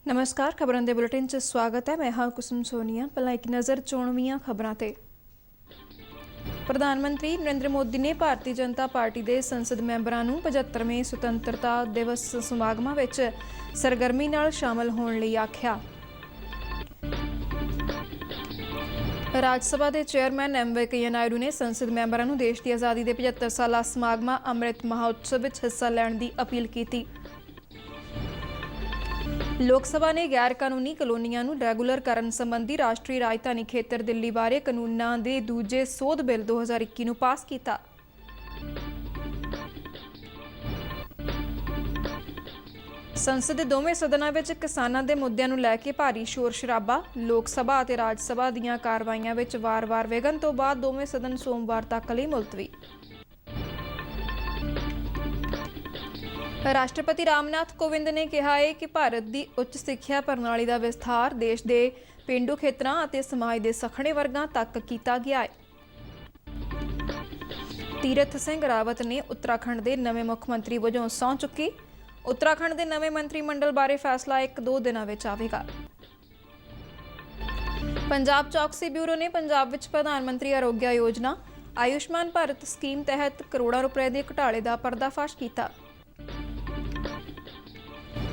नमस्कार। खबरों के बुलेटिन च स्वागत है। मैं हाँ कुसुम सोनिया। पहला एक नज़र चोणवीं खबरों ते। प्रधानमंत्री नरेंद्र मोदी ने भारतीय जनता पार्टी के संसद मैंबरां नूं 75वें सुतंत्रता दिवस समागमां विच सरगर्मी नाल शामिल होने लई आख्या। राज सभा के चेयरमैन एम वैंकैया नायडू ने संसद मैंबरां नूं देश की आज़ादी के 75 साला समागमां अमृत महोत्सव विच हिस्सा लैण की अपील की। लोक सभा ने गैर कानूनी कलोनियां नूं रैगूलर करन संबंधी राष्ट्रीय राजधानी खेतर दिल्ली बारे कानूनां दे दूजे सोध बिल 2021 नूं पास किया। संसद के दोवें सदनां विच किसानां दे मुद्दिआं नूं लैके भारी शोर शराबा। लोक सभा ते राज सभा दीआं कारवाईआं विच वार-वार विघन तो बाद दोवें सदन सोमवार तक लई मुलतवी। राष्ट्रपति रामनाथ कोविंद ने कहा है कि भारत की उच्च सिक्ख्या प्रणाली का विस्तार देश के पेंडू खेतरां अते समाज के सखणे वर्गां तक किया गया है। तीरथ सिंह रावत ने उत्तराखंड के नवे मुख्यमंत्री वजों सहुं चुकी। उत्तराखंड के नवे मंत्रिमंडल बारे फैसला 1-2 दिनों में आवेगा। पंजाब चौकसी ब्यूरो ने पंजाब विच प्रधानमंत्री आरोग्य योजना आयुष्मान भारत स्कीम तहत करोड़ों रुपए के घोटाले का पर्दाफाश किया।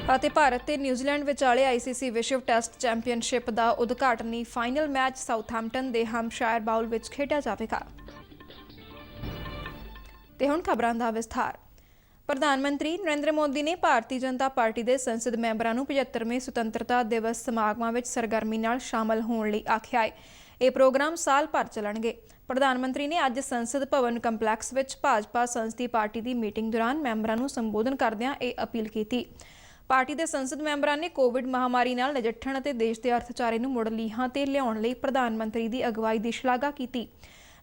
भारत ते न्यूजीलैंड विचाले आईसीसी विश्व टैसट चैंपीयनशिप का उद्घाटनी फाइनल मैच साउथहैम्पटन के हैम्पशायर बाउल विच खेडिया जाएगा। ते हुण खबरां दा विस्तार। प्रधानमंत्री नरेंद्र मोदी ने भारतीय जनता पार्टी के संसद मैंबरां नूं 75वें सुतंत्रता दिवस समागमां विच सरगर्मी नाल शामिल होने लई आख्या है। ये प्रोग्राम साल भर चलणगे। प्रधानमंत्री ने अज संसद भवन कंपलैक्स विच भाजपा संसदीय पार्टी की मीटिंग दौरान मैंबरां नूं संबोधन करदिआं ये अपील की। पार्टी के संसद मैंबरां ने कोविड महामारी नाल नजिठण ਅਤੇ देश के अर्थचारे ਨੂੰ ਮੁੜ ਲੀਹਾਂ ਤੇ ਲਿਆਉਣ ਲਈ प्रधानमंत्री की अगवाई की ਸ਼ਲਾਘਾ ਕੀਤੀ।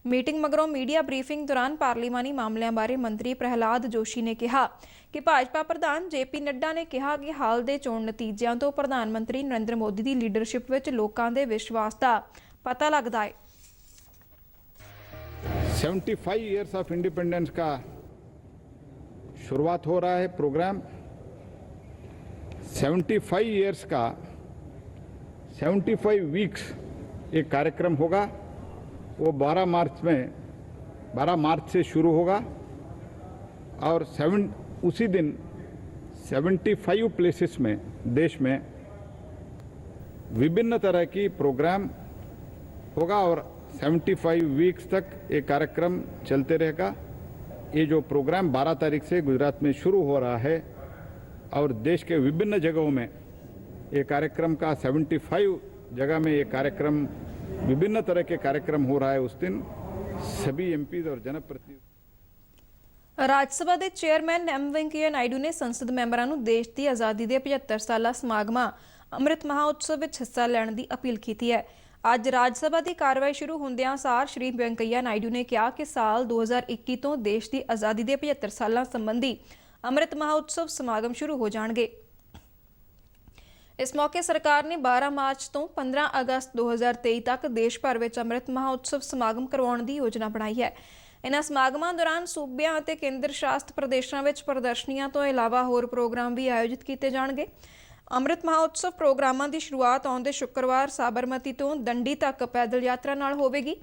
मीटिंग मगरों मीडिया ब्रीफिंग दौरान पार्लीमानी मामलों बारे मंत्री प्रहलाद जोशी ने कहा कि भाजपा प्रधान JP नड्डा ने कहा कि हाल के चोण नतीजों तो प्रधानमंत्री नरेंद्र मोदी की लीडरशिप विच लोकां दे विश्वास का पता लगता है। 75 ईयर्स ऑफ इंडिपेंडेंस का शुरुआत हो रहा है प्रोग्राम। 75 ईयर्स का 75 वीक्स एक कार्यक्रम होगा। वो 12 मार्च से शुरू होगा और उसी दिन 75 प्लेसेस में देश में विभिन्न तरह की प्रोग्राम होगा और 75 वीक्स तक ये कार्यक्रम चलते रहेगा। ये जो प्रोग्राम 12 तारीख से गुजरात में शुरू हो रहा है और देश के विभिन्न जगहों में ये कार्यक्रम का 75 जगह में ये कार्यक्रम विभिन्न तरह के कार्यक्रम हो रहा है। उस दिन सभी एमपीज और जनप्रतिनिधि। राज्यसभा के चेयरमैन एम वैंकैया नायडू ने संसद मैंबरां नूं देश की आज़ादी के 75 साला समागमां अमृत महोत्सव विच हिस्सा लैण की अपील की है। अज राज्यसभा की कार्रवाई शुरू होंदियां सार श्री वैंकैया नायडू ने कहा कि साल 2021 तो देश की आज़ादी के 75 साल संबंधी अमृत महोत्सव समागम शुरू हो जाएंगे। इस मौके सरकार ने 12 मार्च तो 15 अगस्त 2023 तक देश भर में अमृत महोत्सव समागम करवाने की योजना बनाई है। इन्हां समागमां दौरान सूबियां अते केंद्र शासित प्रदेशों में प्रदर्शनियां तो इलावा होर प्रोग्राम भी आयोजित किए जाएंगे। अमृत महोत्सव प्रोग्रामां की शुरुआत आउंदे शुक्रवार साबरमती तो दंडी तक पैदल यात्रा नाल होवेगी।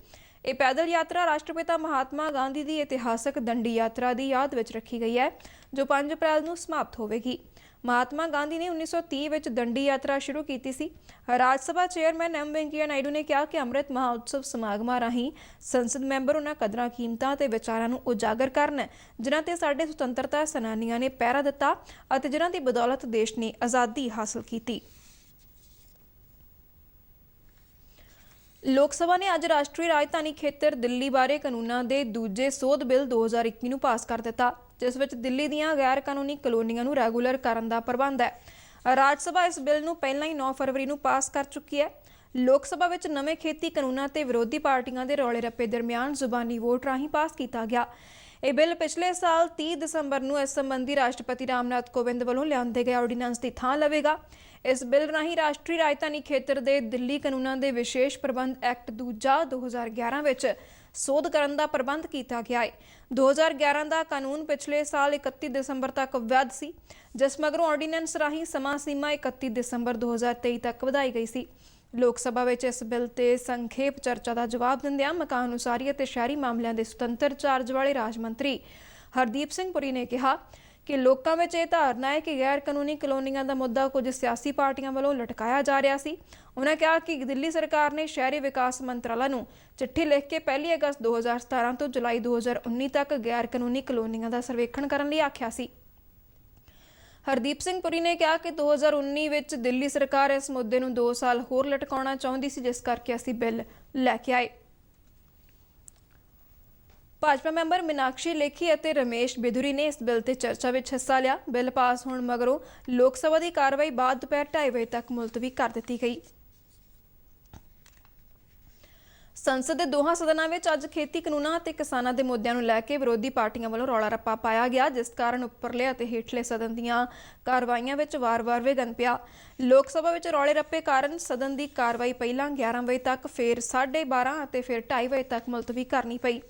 ये पैदल यात्रा राष्ट्रपिता महात्मा गांधी की इतिहासक दंडी यात्रा की याद विच रखी गई है जो 5 अप्रैल को समाप्त होवेगी। महात्मा गांधी ने 1930 विच दंडी यात्रा शुरू की सी। राज्यसभा चेयरमैन एम वैंकैया नायडू ने कहा कि अमृत महोत्सव समागमां राहीं संसद मैंबर उन्हां कदरां कीमतां ते विचारां नूं उजागर करन जिन्हां ते साडे सुतंत्रता सेनानियां ने पहरा दिता अते जिन्हां दी बदौलत देश ने आज़ादी हासिल की। लोक सभा ने अज राष्ट्रीय राजधानी खेतर दिल्ली बारे कानूनां दे दूजे सोध बिल 2021 नूं पास कर दिता जिस विच दिल्ली दीआं गैर कानूनी कलोनियां नूं रैगूलर करन दा प्रबंध है। राज सभा इस बिल नूं पहलां ही 9 फरवरी नूं पास कर चुकी है। लोक सभा विच नवे खेती कानूनां ते विरोधी पार्टियां दे रौले रप्पे दरमियान जुबानी वोट राहीं पास किया गया। यह बिल पिछले साल 30 दसंबर नूं इस संबंधी राष्ट्रपति रामनाथ कोविंद वालों लिआंदे गए ऑर्डीनेंस की थां लवेगा। इस बिल राहीं राष्ट्रीय राजधानी खेतर दे दिल्ली कानूनां दे विशेष प्रबंध एक्ट दूजा 2011 विच ਸੋਧ ਕਰਨ ਦਾ ਪ੍ਰਬੰਧ ਕੀਤਾ ਗਿਆ ਹੈ। 2011 ਦਾ ਕਾਨੂੰਨ ਪਿਛਲੇ ਸਾਲ 31 ਦਸੰਬਰ ਤੱਕ ਵੈਧ ਸੀ, ਜਿਸ ਮਗਰੋਂ ਆਰਡੀਨੈਂਸ ਰਾਹੀਂ ਸਮਾਂ ਸੀਮਾ 31 ਦਸੰਬਰ 2023 ਤੱਕ ਵਧਾਈ ਗਈ ਸੀ। ਲੋਕ ਸਭਾ ਵਿੱਚ ਇਸ ਬਿੱਲ ਤੇ ਸੰਖੇਪ ਚਰਚਾ ਦਾ ਜਵਾਬ ਦਿੰਦਿਆਂ ਮਕਾਨ ਉਸਾਰੀ ਅਤੇ ਸ਼ਹਿਰੀ ਮਾਮਲਿਆਂ ਦੇ ਸੁਤੰਤਰ ਚਾਰਜ ਵਾਲੇ ਰਾਜ ਮੰਤਰੀ ਹਰਦੀਪ ਸਿੰਘ ਪੁਰੀ ਨੇ ਕਿਹਾ ਕਿ ਲੋਕਾਂ ਵਿੱਚ ਇਹ ਧਾਰਨਾ ਹੈ ਕਿ ਗੈਰ ਕਾਨੂੰਨੀ ਕਲੋਨੀਆਂ ਦਾ ਮੁੱਦਾ ਕੁਝ ਸਿਆਸੀ ਪਾਰਟੀਆਂ ਵੱਲੋਂ ਲਟਕਾਇਆ ਜਾ ਰਿਹਾ ਸੀ। ਉਹਨਾਂ ਕਿਹਾ ਕਿ ਦਿੱਲੀ ਸਰਕਾਰ ਨੇ ਸ਼ਹਿਰੀ ਵਿਕਾਸ ਮੰਤਰਾਲਾ ਨੂੰ ਚਿੱਠੀ ਲਿਖ ਕੇ 1 ਅਗਸਤ 2017 ਤੋਂ ਜੁਲਾਈ 2019 ਤੱਕ ਗੈਰ ਕਾਨੂੰਨੀ ਕਲੋਨੀਆਂ ਦਾ ਸਰਵੇਖਣ ਕਰਨ ਲਈ ਆਖਿਆ ਸੀ। ਹਰਦੀਪ ਸਿੰਘ ਪੁਰੀ ਨੇ ਕਿਹਾ ਕਿ 2019 ਵਿੱਚ ਦਿੱਲੀ ਸਰਕਾਰ ਇਸ ਮੁੱਦੇ ਨੂੰ 2 ਸਾਲ ਹੋਰ ਲਟਕਾਉਣਾ ਚਾਹੁੰਦੀ ਸੀ, ਜਿਸ ਕਰਕੇ ਅਸੀਂ ਬਿੱਲ ਲੈ ਕੇ ਆਏ। ਭਾਜਪਾ ਮੈਂਬਰ ਮੀਨਾਕਸ਼ੀ ਲੇਖੀ ਅਤੇ ਰਮੇਸ਼ ਬਿਧੂਰੀ ਨੇ ਇਸ ਬਿੱਲ ਤੇ ਚਰਚਾ ਵਿੱਚ ਹਿੱਸਾ ਲਿਆ। ਬਿੱਲ ਪਾਸ ਹੋਣ ਮਗਰੋਂ ਲੋਕ ਸਭਾ ਦੀ ਕਾਰਵਾਈ ਬਾਅਦ ਦੁਪਹਿਰ 2:30 ਵਜੇ ਤੱਕ ਮੁਲਤਵੀ ਕਰ ਦਿੱਤੀ ਗਈ। ਸੰਸਦ ਦੇ ਦੋਹਾਂ ਸਦਨਾਂ ਵਿੱਚ ਅੱਜ ਖੇਤੀ ਕਾਨੂੰਨਾਂ ਅਤੇ ਕਿਸਾਨਾਂ ਦੇ ਮੁੱਦਿਆਂ ਨੂੰ ਲੈ ਕੇ ਵਿਰੋਧੀ ਪਾਰਟੀਆਂ ਵੱਲੋਂ ਰੌਲਾ ਰੱਪਾ ਪਾਇਆ ਗਿਆ, ਜਿਸ ਕਾਰਨ ਉੱਪਰਲੇ ਅਤੇ ਹੇਠਲੇ ਸਦਨ ਦੀਆਂ ਕਾਰਵਾਈਆਂ ਵਿੱਚ ਵਾਰ-ਵਾਰ ਵਿਘਨ ਪਿਆ। ਲੋਕ ਸਭਾ ਵਿੱਚ ਰੌਲੇ ਰੱਪੇ ਕਾਰਨ ਸਦਨ ਦੀ ਕਾਰਵਾਈ ਪਹਿਲਾਂ 11 ਵਜੇ ਤੱਕ, ਫਿਰ 12:30 ਅਤੇ ਫਿਰ 2:30 ਵਜੇ ਤੱਕ ਮੁਲਤਵੀ ਕਰਨੀ ਪਈ।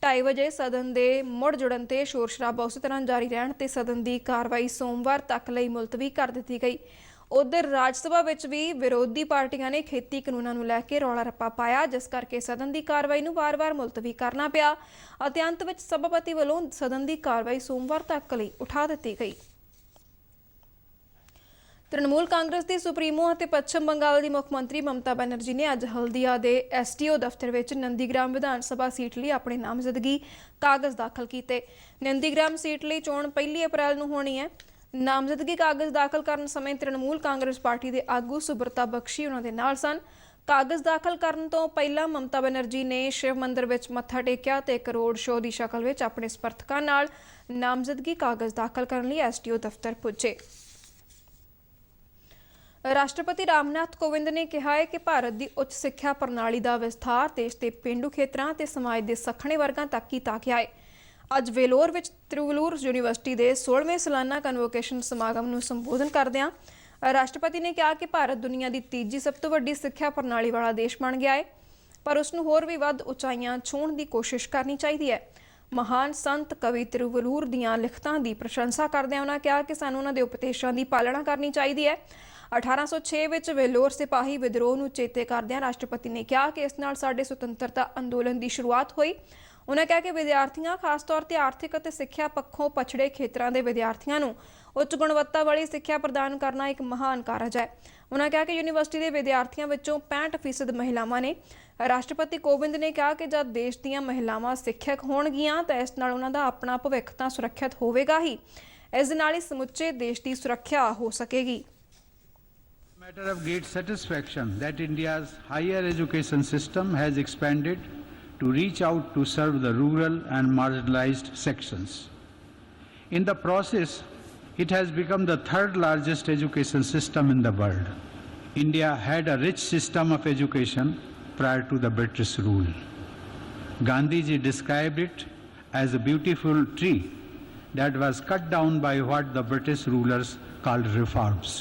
2:30 ਵਜੇ ਸਦਨ ਦੇ ਮੁੜ ਜੁੜਨ ਤੇ ਸ਼ੋਰ ਸ਼ਰਾਬਾ ਉਸੇ ਤਰ੍ਹਾਂ ਜਾਰੀ ਰਹਿਣ ਤੇ ਸਦਨ ਦੀ ਕਾਰਵਾਈ ਸੋਮਵਾਰ ਤੱਕ ਲਈ ਮੁਲਤਵੀ ਕਰ ਦਿੱਤੀ ਗਈ। ਉਧਰ ਰਾਜ ਸਭਾ ਵਿੱਚ ਵੀ ਵਿਰੋਧੀ ਪਾਰਟੀਆਂ ਨੇ ਖੇਤੀ ਕਾਨੂੰਨਾਂ ਨੂੰ ਲੈ ਕੇ ਰੌਲਾ ਰੱਪਾ ਪਾਇਆ, ਜਿਸ ਕਰਕੇ ਸਦਨ ਦੀ ਕਾਰਵਾਈ ਨੂੰ ਵਾਰ-ਵਾਰ ਮੁਲਤਵੀ ਕਰਨਾ ਪਿਆ ਅਤੇ ਅੰਤ ਵਿੱਚ ਸਭਾਪਤੀ ਵੱਲੋਂ ਸਦਨ ਦੀ ਕਾਰਵਾਈ ਸੋਮਵਾਰ ਤੱਕ ਲਈ ਉਠਾ ਦਿੱਤੀ ਗਈ। ਤ੍ਰਿਣਮੂਲ ਕਾਂਗਰਸ ਦੀ ਸੁਪਰੀਮੋ ਅਤੇ ਪੱਛਮ ਬੰਗਾਲ ਦੀ ਮੁੱਖ ਮੰਤਰੀ ਮਮਤਾ ਬੈਨਰਜੀ ਨੇ ਅੱਜ ਹਲਦੀਆ ਦੇ ਐਸਟੀਓ ਦਫ਼ਤਰ ਵਿੱਚ ਨੰਦੀਗ੍ਰਾਮ ਵਿਧਾਨ ਸਭਾ ਸੀਟ ਲਈ ਆਪਣੇ ਨਾਮਜ਼ਦਗੀ ਕਾਗਜ਼ ਦਾਖਲ ਕੀਤੇ। ਨੰਦੀਗ੍ਰਾਮ ਸੀਟ ਲਈ ਚੋਣ 1 ਅਪ੍ਰੈਲ ਨੂੰ ਹੋਣੀ ਹੈ। ਨਾਮਜ਼ਦਗੀ ਕਾਗਜ਼ ਦਾਖਲ ਕਰਨ ਸਮੇਂ ਤ੍ਰਿਣਮੂਲ ਕਾਂਗਰਸ ਪਾਰਟੀ ਦੇ ਆਗੂ ਸੁਬਰਤਾ ਬਖਸ਼ੀ ਉਹਨਾਂ ਦੇ ਨਾਲ ਸਨ। ਕਾਗਜ਼ ਦਾਖਲ ਕਰਨ ਤੋਂ ਪਹਿਲਾਂ ਮਮਤਾ ਬੈਨਰਜੀ ਨੇ ਸ਼ਿਵ ਮੰਦਿਰ ਵਿੱਚ ਮੱਥਾ ਟੇਕਿਆ ਤੇ ਇੱਕ ਰੋਡ ਸ਼ੋਅ ਦੀ ਸ਼ਕਲ ਵਿੱਚ ਆਪਣੇ ਸਮਰਥਕਾਂ ਨਾਲ ਨਾਮਜ਼ਦਗੀ ਕਾਗਜ਼ ਦਾਖਲ ਕਰਨ ਲਈ ਐਸਟੀਓ ਦਫ਼ਤਰ ਪੁੱਜੇ। ਰਾਸ਼ਟਰਪਤੀ ਰਾਮਨਾਥ ਕੋਵਿੰਦ ਨੇ ਕਿਹਾ ਹੈ ਕਿ ਭਾਰਤ ਦੀ ਉੱਚ ਸਿੱਖਿਆ ਪ੍ਰਣਾਲੀ ਦਾ ਵਿਸਥਾਰ ਦੇਸ਼ ਦੇ ਪੇਂਡੂ ਖੇਤਰਾਂ ਤੇ ਸਮਾਜ ਦੇ ਸੱਖਣੇ ਵਰਗਾਂ ਤੱਕ ਕੀਤਾ ਗਿਆ ਹੈ। ਅੱਜ ਵੇਲੋਰ ਵਿੱਚ ਤਿਰੂਵਲੂਰ ਯੂਨੀਵਰਸਿਟੀ ਦੇ 16ਵੇਂ ਸਾਲਾਨਾ ਕਨਵੋਕੇਸ਼ਨ ਸਮਾਗਮ ਨੂੰ ਸੰਬੋਧਨ ਕਰਦਿਆਂ ਰਾਸ਼ਟਰਪਤੀ ਨੇ ਕਿਹਾ ਕਿ ਭਾਰਤ ਦੁਨੀਆ ਦੀ ਤੀਜੀ ਸਭ ਤੋਂ ਵੱਡੀ ਸਿੱਖਿਆ ਪ੍ਰਣਾਲੀ ਵਾਲਾ ਦੇਸ਼ ਬਣ ਗਿਆ ਹੈ, ਪਰ ਉਸ ਨੂੰ ਹੋਰ ਵੀ ਵੱਧ ਉਚਾਈਆਂ ਛੂਹਣ ਦੀ ਕੋਸ਼ਿਸ਼ ਕਰਨੀ ਚਾਹੀਦੀ ਹੈ। ਮਹਾਨ ਸੰਤ ਕਵੀ ਤਿਰੂਵਲੂਰ ਦੀਆਂ ਲਿਖਤਾਂ ਦੀ ਪ੍ਰਸ਼ੰਸਾ ਕਰਦਿਆਂ ਉਹਨਾਂ ਕਿਹਾ ਕਿ ਸਾਨੂੰ ਉਹਨਾਂ ਦੇ ਉਪਦੇਸ਼ਾਂ ਦੀ ਪਾਲਣਾ ਕਰਨੀ ਚਾਹੀਦੀ ਹੈ। 1806 ਵਿੱਚ ਵੇਲੋਰ ਸਿਪਾਹੀ ਵਿਦਰੋਹ ਨੂੰ ਚੇਤੇ ਕਰਦਿਆਂ ਰਾਸ਼ਟਰਪਤੀ ਨੇ ਕਿਹਾ ਕਿ ਇਸ ਨਾਲ ਸਾਡੇ ਸੁਤੰਤਰਤਾ ਅੰਦੋਲਨ ਦੀ ਸ਼ੁਰੂਆਤ ਹੋਈ। ਉਹਨਾਂ ਕਿਹਾ ਕਿ ਵਿਦਿਆਰਥੀਆਂ, ਖਾਸ ਤੌਰ ਤੇ ਆਰਥਿਕ ਅਤੇ ਸਿੱਖਿਆ ਪੱਖੋਂ ਪਛੜੇ ਖੇਤਰਾਂ ਦੇ ਵਿਦਿਆਰਥੀਆਂ ਨੂੰ ਉੱਚ ਗੁਣਵੱਤਾ ਵਾਲੀ ਸਿੱਖਿਆ ਪ੍ਰਦਾਨ ਕਰਨਾ ਇੱਕ ਮਹਾਨ ਕਾਰਜ ਹੈ। ਉਹਨਾਂ ਕਿਹਾ ਕਿ ਯੂਨੀਵਰਸਿਟੀ ਦੇ ਵਿਦਿਆਰਥੀਆਂ ਵਿੱਚੋਂ 65% ਮਹਿਲਾਵਾਂ ਨੇ। ਰਾਸ਼ਟਰਪਤੀ ਕੋਵਿੰਦ ਨੇ ਕਿਹਾ ਕਿ ਜਦ ਦੇਸ਼ ਦੀਆਂ ਮਹਿਲਾਵਾਂ ਸਿੱਖਿਅਕ ਹੋਣਗੀਆਂ ਤਾਂ ਇਸ ਨਾਲ ਉਹਨਾਂ ਦਾ ਆਪਣਾ ਭਵਿੱਖ ਤਾਂ ਸੁਰੱਖਿਅਤ ਹੋਵੇਗਾ ਹੀ, ਇਸ ਦੇ ਨਾਲ ਹੀ ਸਮੁੱਚੇ ਦੇਸ਼ ਦੀ ਸੁਰੱਖਿਆ ਹੋ ਸਕੇਗੀ। Matter of great satisfaction that India's higher education system has expanded to reach out to serve the rural and marginalized sections. In the process, it has become the third largest education system in the world. India had a rich system of education prior to the British rule. Gandhiji described it as a beautiful tree that was cut down by what the British rulers called reforms.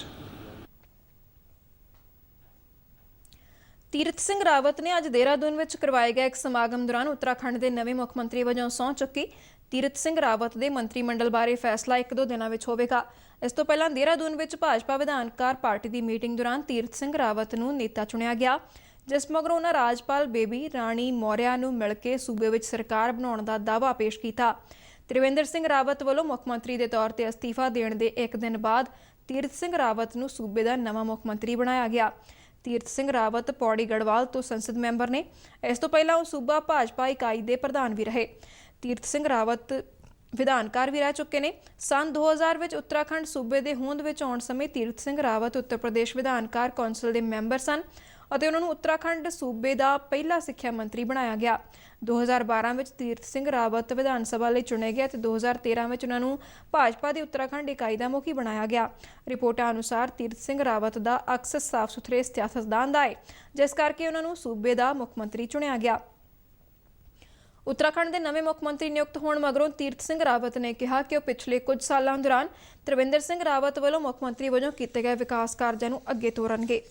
ਤੀਰਥ ਸਿੰਘ ਰਾਵਤ ਨੇ ਅੱਜ ਦੇਹਰਾਦੂਨ ਵਿੱਚ ਕਰਵਾਏ ਗਏ ਇੱਕ ਸਮਾਗਮ ਦੌਰਾਨ ਉੱਤਰਾਖੰਡ ਦੇ ਨਵੇਂ ਮੁੱਖ ਮੰਤਰੀ ਵਜੋਂ ਸਹੁੰ ਚੁੱਕੀ। ਤੀਰਥ ਸਿੰਘ ਰਾਵਤ ਦੇ ਮੰਤਰੀ ਮੰਡਲ ਬਾਰੇ ਫੈਸਲਾ 1-2 ਦਿਨਾਂ ਵਿੱਚ ਹੋਵੇਗਾ। ਇਸ ਤੋਂ ਪਹਿਲਾਂ ਦੇਹਰਾਦੂਨ ਵਿੱਚ ਭਾਜਪਾ ਵਿਧਾਨਕਾਰ ਪਾਰਟੀ ਦੀ ਮੀਟਿੰਗ ਦੌਰਾਨ ਤੀਰਥ ਸਿੰਘ ਰਾਵਤ ਨੂੰ ਨੇਤਾ ਚੁਣਿਆ ਗਿਆ, ਜਿਸ ਮਗਰੋਂ ਉਹਨਾਂ ਰਾਜਪਾਲ ਬੇਬੀ ਰਾਣੀ ਮੌਰਿਆ ਨੂੰ ਮਿਲ ਕੇ ਸੂਬੇ ਵਿੱਚ ਸਰਕਾਰ ਬਣਾਉਣ ਦਾ ਦਾਅਵਾ ਪੇਸ਼ ਕੀਤਾ। ਤ੍ਰਿਵੇਂਦਰ ਸਿੰਘ ਰਾਵਤ ਵੱਲੋਂ ਮੁੱਖ ਮੰਤਰੀ ਦੇ ਤੌਰ ਤੇ ਅਸਤੀਫਾ ਦੇਣ ਦੇ 1 ਦਿਨ ਬਾਅਦ ਤੀਰਥ ਸਿੰਘ ਰਾਵਤ ਨੂੰ ਸੂਬੇ ਦਾ ਨਵਾਂ ਮੁੱਖ ਮੰਤਰੀ ਬਣਾਇਆ ਗਿਆ। ਤੀਰਥ ਸਿੰਘ ਰਾਵਤ ਪੌੜੀ ਗੜਵਾਲ ਤੋਂ ਸੰਸਦ ਮੈਂਬਰ ਨੇ। ਇਸ ਤੋਂ ਪਹਿਲਾਂ ਉਹ ਸੂਬਾ ਭਾਜਪਾ ਇਕਾਈ ਦੇ ਪ੍ਰਧਾਨ ਵੀ ਰਹੇ। ਤੀਰਥ ਸਿੰਘ ਰਾਵਤ ਵਿਧਾਨਕਾਰ ਵੀ ਰਹਿ ਚੁੱਕੇ ਨੇ। ਸੰਨ 2000 ਵਿੱਚ ਉੱਤਰਾਖੰਡ ਸੂਬੇ ਦੇ ਹੋਂਦ ਵਿੱਚ ਆਉਣ ਸਮੇਂ ਤੀਰਥ ਸਿੰਘ ਰਾਵਤ ਉੱਤਰ ਪ੍ਰਦੇਸ਼ ਵਿਧਾਨਕਾਰ ਕੌਂਸਲ ਦੇ ਮੈਂਬਰ ਸਨ ਅਤੇ ਉਹਨਾਂ ਨੂੰ ਉੱਤਰਾਖੰਡ ਸੂਬੇ ਦਾ ਪਹਿਲਾ ਸਿੱਖਿਆ ਮੰਤਰੀ ਬਣਾਇਆ ਗਿਆ। 2012 ਵਿੱਚ ਤੀਰਥ ਸਿੰਘ ਰਾਵਤ ਵਿਧਾਨ ਸਭਾ ਲਈ ਚੁਣੇ ਗਏ ਅਤੇ 2013 ਵਿੱਚ ਉਹਨਾਂ ਨੂੰ ਭਾਜਪਾ ਦੀ ਉੱਤਰਾਖੰਡ ਇਕਾਈ ਦਾ ਮੁਖੀ ਬਣਾਇਆ ਗਿਆ। ਰਿਪੋਰਟਾਂ ਅਨੁਸਾਰ ਤੀਰਥ ਸਿੰਘ ਰਾਵਤ ਦਾ ਅਕਸਰ ਸਾਫ਼ ਸੁਥਰੇ ਸਿਆਸਤਦਾਨ ਦਾ ਹੈ, ਜਿਸ ਕਰਕੇ ਉਹਨਾਂ ਨੂੰ ਸੂਬੇ ਦਾ ਮੁੱਖ ਮੰਤਰੀ ਚੁਣਿਆ ਗਿਆ। ਉੱਤਰਾਖੰਡ ਦੇ ਨਵੇਂ ਮੁੱਖ ਮੰਤਰੀ ਨਿਯੁਕਤ ਹੋਣ ਮਗਰੋਂ ਤੀਰਥ ਸਿੰਘ ਰਾਵਤ ਨੇ ਕਿਹਾ ਕਿ ਉਹ ਪਿਛਲੇ ਕੁਝ ਸਾਲਾਂ ਦੌਰਾਨ ਤ੍ਰਿਵੇਂਦਰ ਸਿੰਘ ਰਾਵਤ ਵੱਲੋਂ ਮੁੱਖ ਮੰਤਰੀ ਵਜੋਂ ਕੀਤੇ ਗਏ ਵਿਕਾਸ ਕਾਰਜਾਂ ਨੂੰ ਅੱਗੇ ਤੋਰਨਗੇ।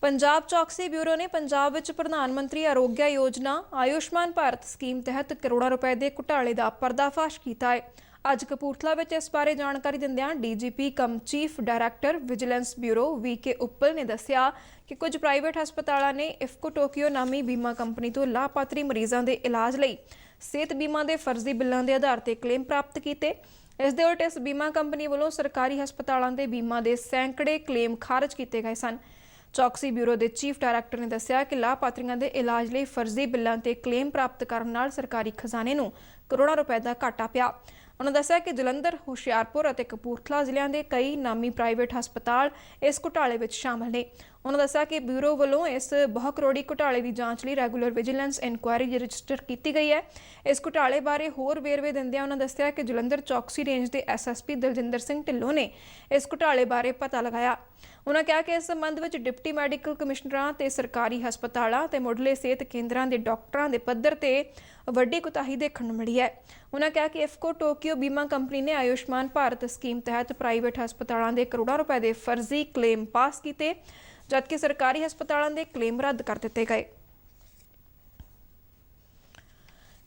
ਪੰਜਾਬ ਚੌਕਸੀ ਬਿਊਰੋ ਨੇ ਪੰਜਾਬ ਵਿੱਚ ਪ੍ਰਧਾਨ ਮੰਤਰੀ ਆਰੋਗਿਆ ਯੋਜਨਾ ਆਯੁਸ਼ਮਾਨ ਭਾਰਤ ਸਕੀਮ ਤਹਿਤ ਕਰੋੜਾਂ ਰੁਪਏ ਦੇ ਘੁਟਾਲੇ ਦਾ ਪਰਦਾਫਾਸ਼ ਕੀਤਾ ਹੈ। ਅੱਜ ਕਪੂਰਥਲਾ ਵਿੱਚ ਇਸ ਬਾਰੇ ਜਾਣਕਾਰੀ ਦਿੰਦਿਆਂ ਡੀਜੀਪੀ ਕਮ chief director vigilance bureau ਵੀਕੇ Uppal ਨੇ ਦੱਸਿਆ ਕਿ ਕੁਝ ਪ੍ਰਾਈਵੇਟ ਹਸਪਤਾਲਾਂ ਨੇ ਇਫਕੋ ਟੋਕੀਓ ਨਾਮੀ ਬੀਮਾ ਕੰਪਨੀ ਤੋਂ ਲਾਭਪਾਤਰੀ ਮਰੀਜ਼ਾਂ ਦੇ ਇਲਾਜ ਲਈ ਸਿਹਤ ਬੀਮਾ ਦੇ ਫਰਜ਼ੀ ਬਿੱਲਾਂ ਦੇ ਆਧਾਰ ਤੇ ਕਲੇਮ ਪ੍ਰਾਪਤ ਕੀਤੇ। ਇਸ ਦੇ ਉਲਟ ਇਸ ਬੀਮਾ ਕੰਪਨੀ ਵੱਲੋਂ ਸਰਕਾਰੀ ਹਸਪਤਾਲਾਂ ਦੇ ਬੀਮਾ ਦੇ ਸੈਂਕੜੇ ਕਲੇਮ ਖਾਰਜ ਕੀਤੇ ਗਏ ਸਨ। ਚੌਕਸੀ ਬਿਊਰੋ ਦੇ ਚੀਫ ਡਾਇਰੈਕਟਰ ਨੇ ਦੱਸਿਆ ਕਿ ਲਾਭਪਾਤਰੀਆਂ ਦੇ ਇਲਾਜ ਲਈ ਫਰਜ਼ੀ ਬਿੱਲਾਂ ਤੇ ਕਲੇਮ ਪ੍ਰਾਪਤ ਕਰਨ ਨਾਲ ਸਰਕਾਰੀ ਖਜ਼ਾਨੇ ਨੂੰ ਕਰੋੜਾਂ ਰੁਪਏ ਦਾ ਘਾਟਾ ਪਿਆ। ਉਨ੍ਹਾਂ ਦੱਸਿਆ ਕਿ ਜਲੰਧਰ, ਹੁਸ਼ਿਆਰਪੁਰ ਅਤੇ ਕਪੂਰਥਲਾ ਜ਼ਿਲ੍ਹਿਆਂ ਦੇ ਕਈ ਨਾਮੀ ਪ੍ਰਾਈਵੇਟ ਹਸਪਤਾਲ ਇਸ ਘੁਟਾਲੇ ਵਿੱਚ ਸ਼ਾਮਲ ਨੇ। ਉਨ੍ਹਾਂ ਦੱਸਿਆ ਕਿ ਬਿਊਰੋ ਵੱਲੋਂ ਇਸ ਬਹੁ ਕਰੋੜੀ ਘੁਟਾਲੇ ਦੀ ਜਾਂਚ ਲਈ ਰੈਗੂਲਰ ਵਿਜੀਲੈਂਸ ਇਨਕੁਆਇਰੀ ਰਜਿਸਟਰ ਕੀਤੀ ਗਈ ਹੈ। ਇਸ ਘੁਟਾਲੇ ਬਾਰੇ ਹੋਰ ਵੇਰਵੇ ਦਿੰਦਿਆਂ ਉਨ੍ਹਾਂ ਦੱਸਿਆ ਕਿ ਜਲੰਧਰ ਚੌਕਸੀ ਰੇਂਜ ਦੇ ਐਸਐਸਪੀ ਦਲਜਿੰਦਰ ਸਿੰਘ ਢਿੱਲੋਂ ਨੇ ਇਸ ਘੁਟਾਲੇ ਬਾਰੇ ਪਤਾ ਲਗਾਇਆ। ਉਨ੍ਹਾਂ ਕਿਹਾ ਕਿ ਇਸ ਸੰਬੰਧ ਵਿੱਚ ਡਿਪਟੀ ਮੈਡੀਕਲ ਕਮਿਸ਼ਨਰਾਂ ਤੇ ਸਰਕਾਰੀ ਹਸਪਤਾਲਾਂ ਤੇ ਮੁੱਢਲੇ ਸਿਹਤ ਕੇਂਦਰਾਂ ਦੇ ਡਾਕਟਰਾਂ ਦੇ ਪੱਧਰ ਤੇ ਵੱਡੀ ਕੁਤਾਹੀ ਦੇਖਣ ਨੂੰ ਮਿਲੀ ਹੈ। ਉਨ੍ਹਾਂ ਕਿਹਾ ਕਿ ਇਫਕੋ ਟੋਕੀਓ ਬੀਮਾ ਕੰਪਨੀ ਨੇ ਆਯੁਸ਼ਮਾਨ ਭਾਰਤ ਸਕੀਮ ਤਹਿਤ ਪ੍ਰਾਈਵੇਟ ਹਸਪਤਾਲਾਂ ਦੇ ਕਰੋੜਾਂ ਰੁਪਏ ਦੇ ਫਰਜ਼ੀ ਕਲੇਮ ਪਾਸ ਕੀਤੇ, ਜਦਕਿ ਸਰਕਾਰੀ ਹਸਪਤਾਲਾਂ ਦੇ ਕਲੇਮ ਰੱਦ ਕਰ ਦਿੱਤੇ ਗਏ।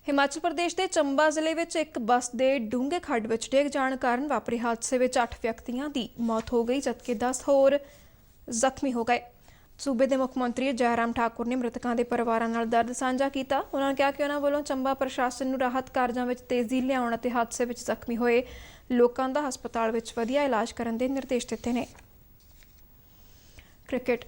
ਹਿਮਾਚਲ ਪ੍ਰਦੇਸ਼ ਦੇ ਚੰਬਾ ਜ਼ਿਲ੍ਹੇ ਵਿੱਚ ਇੱਕ ਬੱਸ ਦੇ ਡੂੰਘੇ ਖੱਡ ਵਿੱਚ ਡਿੱਗ ਜਾਣ ਕਾਰਨ ਵਾਪਰੇ ਹਾਦਸੇ ਵਿੱਚ 8 ਵਿਅਕਤੀਆਂ ਦੀ ਮੌਤ ਹੋ ਗਈ, ਜਦਕਿ 10 ਹੋਰ ਜ਼ਖਮੀ ਹੋ ਗਏ। ਸੂਬੇ ਦੇ ਮੁੱਖ ਮੰਤਰੀ ਜੈਰਾਮ ਠਾਕੁਰ ਨੇ ਮ੍ਰਿਤਕਾਂ ਦੇ ਪਰਿਵਾਰਾਂ ਨਾਲ ਦਰਦ ਸਾਂਝਾ ਕੀਤਾ। ਉਨ੍ਹਾਂ ਕਿਹਾ ਕਿ ਉਨ੍ਹਾਂ ਵੱਲੋਂ ਚੰਬਾ ਪ੍ਰਸ਼ਾਸਨ ਨੂੰ ਰਾਹਤ ਕਾਰਜਾਂ ਵਿੱਚ ਤੇਜ਼ੀ ਲਿਆਉਣ ਅਤੇ ਹਾਦਸੇ ਵਿੱਚ ਜ਼ਖਮੀ ਹੋਏ ਲੋਕਾਂ ਦਾ ਹਸਪਤਾਲ ਵਿੱਚ ਵਧੀਆ ਇਲਾਜ ਕਰਨ ਦੇ ਨਿਰਦੇਸ਼ ਦਿੱਤੇ ਨੇ। ਕ੍ਰਿਕਟ।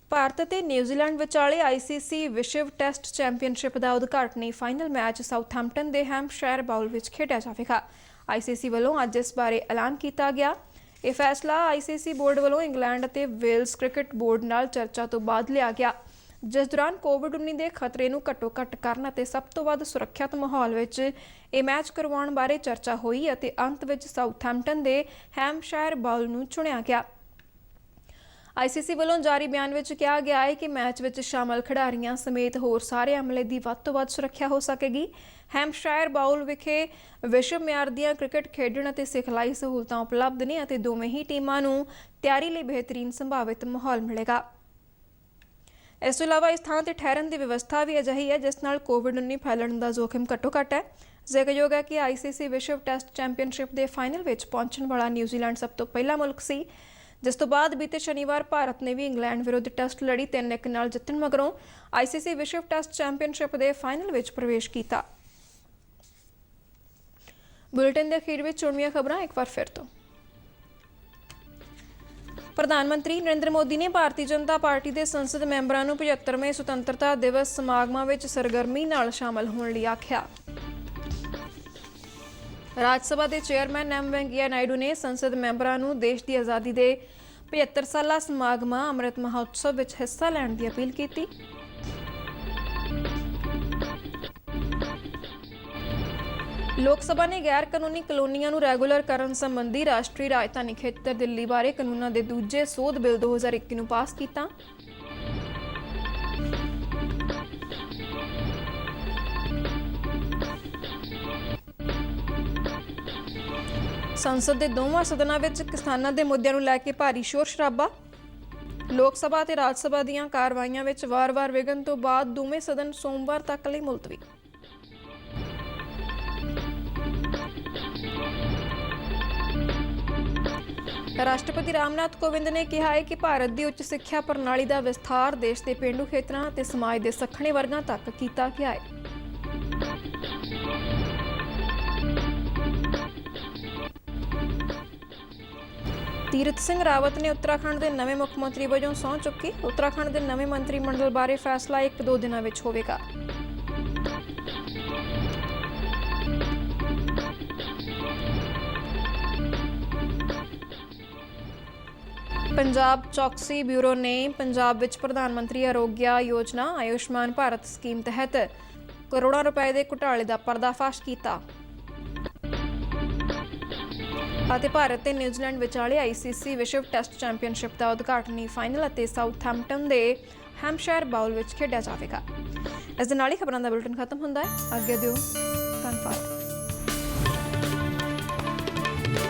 ਭਾਰਤ ਅਤੇ ਨਿਊਜ਼ੀਲੈਂਡ ਵਿਚਾਲੇ ਆਈਸੀਸੀ ਵਿਸ਼ਵ ਟੈਸਟ ਚੈਂਪੀਅਨਸ਼ਿਪ ਦਾ ਉਦਘਾਟਨੀ ਫਾਈਨਲ ਮੈਚ ਸਾਊਥਹੈਂਪਟਨ ਦੇ ਹੈਂਪਸ਼ਾਇਰ ਬਾਊਲ ਵਿੱਚ ਖੇਡਿਆ ਜਾਵੇਗਾ। ਆਈਸੀਸੀ ਵੱਲੋਂ ਅੱਜ ਇਸ ਬਾਰੇ ਐਲਾਨ ਕੀਤਾ ਗਿਆ। ਇਹ ਫੈਸਲਾ ਆਈਸੀਸੀ ਬੋਰਡ ਵੱਲੋਂ ਇੰਗਲੈਂਡ ਅਤੇ ਵੇਲਜ਼ ਕ੍ਰਿਕਟ ਬੋਰਡ ਨਾਲ ਚਰਚਾ ਤੋਂ ਬਾਅਦ ਲਿਆ ਗਿਆ, ਜਿਸ ਦੌਰਾਨ ਕੋਵਿਡ-19 ਦੇ ਖਤਰੇ ਨੂੰ ਘੱਟੋ-ਘੱਟ ਕਰਨ ਅਤੇ ਸਭ ਤੋਂ ਵੱਧ ਸੁਰੱਖਿਅਤ ਮਾਹੌਲ ਵਿੱਚ ਇਹ ਮੈਚ ਕਰਵਾਉਣ ਬਾਰੇ ਚਰਚਾ ਹੋਈ ਅਤੇ ਅੰਤ ਵਿੱਚ ਸਾਊਥਹੈਂਪਟਨ ਦੇ ਹੈਂਪਸ਼ਾਇਰ ਬਾਊਲ ਨੂੰ ਚੁਣਿਆ ਗਿਆ। ਆਈਸੀਸੀ ਵੱਲੋਂ ਜਾਰੀ ਬਿਆਨ ਵਿੱਚ ਕਿਹਾ ਗਿਆ ਹੈ ਕਿ ਮੈਚ ਵਿੱਚ ਸ਼ਾਮਲ ਖਿਡਾਰੀਆਂ ਸਮੇਤ ਹੋਰ ਸਾਰੇ ਅਮਲੇ ਦੀ ਵੱਧ ਤੋਂ ਵੱਧ ਸੁਰੱਖਿਆ ਹੋ ਸਕੇਗੀ। ਹੈਂਪਸ਼ਾਇਰ ਬਾਊਲ ਵਿਖੇ ਵਿਸ਼ਵ ਮਿਆਰ ਦੀਆਂ ਕ੍ਰਿਕਟ ਖੇਡਣ ਅਤੇ ਸਿਖਲਾਈ ਸਹੂਲਤਾਂ ਉਪਲਬਧ ਨੇ ਅਤੇ ਦੋਵੇਂ ਹੀ ਟੀਮਾਂ ਨੂੰ ਤਿਆਰੀ ਲਈ ਬਿਹਤਰੀਨ ਸੰਭਾਵਿਤ ਮਾਹੌਲ ਮਿਲੇਗਾ। ਇਸ ਤੋਂ ਇਲਾਵਾ ਇਸ ਥਾਂ ਤੇ ਠਹਿਰਨ ਦੀ ਵਿਵਸਥਾ ਵੀ ਅਜਿਹੀ ਹੈ ਜਿਸ ਨਾਲ ਕੋਵਿਡ-19 ਫੈਲਣ ਦਾ ਜ਼ੋਖਿਮ ਘੱਟੋ-ਘੱਟ ਹੈ। ਜ਼ਿਕਰਯੋਗ ਹੈ ਕਿ ਆਈਸੀਸੀ ਵਿਸ਼ਵ ਟੈਸਟ ਚੈਂਪੀਅਨਸ਼ਿਪ ਦੇ ਫਾਈਨਲ ਵਿੱਚ ਪਹੁੰਚਣ ਵਾਲਾ ਨਿਊਜ਼ੀਲੈਂਡ ਸਭ ਤੋਂ ਪਹਿਲਾ ਮੁਲਕ ਸੀ, ਜਿਸ ਤੋਂ ਬਾਅਦ ਬੀਤੇ ਸ਼ਨੀਵਾਰ ਭਾਰਤ ਨੇ ਵੀ ਇੰਗਲੈਂਡ ਵਿਰੁੱਧ ਟੈਸਟ ਲੜੀ 3-1 ਨਾਲ ਜਿੱਤਣ ਮਗਰੋਂ ਆਈਸੀਸੀ ਵਿਸ਼ਵ ਟੈਸਟ ਚੈਂਪੀਅਨਸ਼ਿਪ ਦੇ ਫਾਈਨਲ ਵਿੱਚ ਪ੍ਰਵੇਸ਼ ਕੀਤਾ। ਬੁਲੇਟਿਨ ਦੇ ਅਖੀਰ ਵਿੱਚ ਚੁਣਵੀਆਂ ਖਬਰਾਂ ਇੱਕ ਵਾਰ ਫਿਰ ਤੋਂ। ਪ੍ਰਧਾਨ ਮੰਤਰੀ ਨਰਿੰਦਰ ਮੋਦੀ ਨੇ ਭਾਰਤੀ ਜਨਤਾ ਪਾਰਟੀ ਦੇ ਸੰਸਦ ਮੈਂਬਰਾਂ ਨੂੰ 75ਵੇਂ ਸੁਤੰਤਰਤਾ ਦਿਵਸ ਸਮਾਗਮਾਂ ਵਿੱਚ ਸਰਗਰਮੀ ਨਾਲ ਸ਼ਾਮਲ ਹੋਣ ਲਈ ਆਖਿਆ। ਰਾਜ ਸਭਾ ਦੇ ਚੇਅਰਮੈਨ ਐਮ ਵੈਂਕਈਆ ਨਾਇਡੂ ਨੇ ਸੰਸਦ ਮੈਂਬਰਾਂ ਨੂੰ ਦੇਸ਼ ਦੀ ਆਜ਼ਾਦੀ ਦੇ 75 ਸਾਲਾ ਸਮਾਗਮਾਂ ਅੰਮ੍ਰਿਤ ਮਹੋਤਸਵ ਵਿੱਚ ਹਿੱਸਾ ਲੈਣ ਦੀ ਅਪੀਲ ਕੀਤੀ। ਲੋਕ ਸਭਾ ਨੇ ਗੈਰ ਕਾਨੂੰਨੀ ਕਲੋਨੀਆਂ ਨੂੰ ਰੈਗੂਲਰ ਕਰਨ ਸੰਬੰਧੀ ਰਾਸ਼ਟਰੀ ਰਾਜਧਾਨੀ ਖੇਤਰ ਦਿੱਲੀ ਬਾਰੇ ਕਾਨੂੰਨਾਂ ਦੇ ਦੂਜੇ ਸੋਧ ਬਿੱਲ 2021 ਨੂੰ ਪਾਸ ਕੀਤਾ। ਸੰਸਦ ਦੇ ਦੋਵਾਂ ਸਦਨਾਂ ਵਿੱਚ ਕਿਸਾਨਾਂ ਦੇ ਮੁੱਦਿਆਂ ਨੂੰ ਲੈ ਕੇ ਭਾਰੀ ਸ਼ੋਰ ਸ਼ਰਾਬਾ। ਲੋਕ ਸਭਾ ਅਤੇ ਰਾਜ ਸਭਾ ਦੀਆਂ ਕਾਰਵਾਈਆਂ ਵਿੱਚ ਵਾਰ-ਵਾਰ ਵਿਘਨ ਤੋਂ ਬਾਅਦ ਦੋਵੇਂ ਸਦਨ ਸੋਮਵਾਰ ਤੱਕ ਲਈ ਮੁਲਤਵੀ। ਰਾਸ਼ਟਰਪਤੀ ਰਾਮਨਾਥ ਕੋਵਿੰਦ ਨੇ ਕਿਹਾ ਹੈ ਕਿ ਭਾਰਤ ਦੀ ਉੱਚ ਸਿੱਖਿਆ ਪ੍ਰਣਾਲੀ ਦਾ ਵਿਸਥਾਰ ਦੇਸ਼ ਦੇ ਪੇਂਡੂ ਖੇਤਰਾਂ ਅਤੇ ਸਮਾਜ ਦੇ ਸੱਖਣੇ ਵਰਗਾਂ ਤੱਕ ਕੀਤਾ ਗਿਆ ਹੈ। ਤੀਰਥ ਸਿੰਘ ਰਾਵਤ ਨੇ ਉੱਤਰਾਖੰਡ ਦੇ ਨਵੇਂ ਮੁੱਖ ਮੰਤਰੀ ਵਜੋਂ ਸਹੁੰ ਚੁੱਕੀ। ਉੱਤਰਾਖੰਡ ਦੇ ਨਵੇਂ ਮੰਤਰੀ ਮੰਡਲ ਬਾਰੇ ਫੈਸਲਾ 1-2 ਦਿਨਾਂ ਵਿੱਚ ਹੋਵੇਗਾ। ਪੰਜਾਬ ਚੌਕਸੀ ਬਿਊਰੋ ਨੇ ਪੰਜਾਬ ਵਿੱਚ ਪ੍ਰਧਾਨ ਮੰਤਰੀ ਆਰੋਗਿਆ ਯੋਜਨਾ ਆਯੁਸ਼ਮਾਨ ਭਾਰਤ ਸਕੀਮ ਤਹਿਤ ਕਰੋੜਾਂ ਰੁਪਏ ਦੇ ਘੁਟਾਲੇ ਦਾ ਪਰਦਾਫਾਸ਼ ਕੀਤਾ ਅਤੇ ਭਾਰਤ ਤੇ ਨਿਊਜ਼ੀਲੈਂਡ ਵਿਚਾਲੇ ਆਈਸੀਸੀ ਵਿਸ਼ਵ ਟੈਸਟ ਚੈਂਪੀਅਨਸ਼ਿਪ ਦਾ ਉਦਘਾਟਨੀ ਫਾਈਨਲ ਅਤੇ ਸਾਊਥਹੈਂਪਟਨ ਦੇ ਹੈਂਪਸ਼ਾਇਰ ਬਾਊਲ ਵਿੱਚ ਖੇਡਿਆ ਜਾਵੇਗਾ। ਇਸ ਦੇ ਨਾਲ ਹੀ ਖਬਰਾਂ ਦਾ ਬੁਲੇਟਿਨ ਖਤਮ ਹੁੰਦਾ ਹੈ। ਅੱਗੇ ਦਿਓ ਧੰਨਵਾਦ।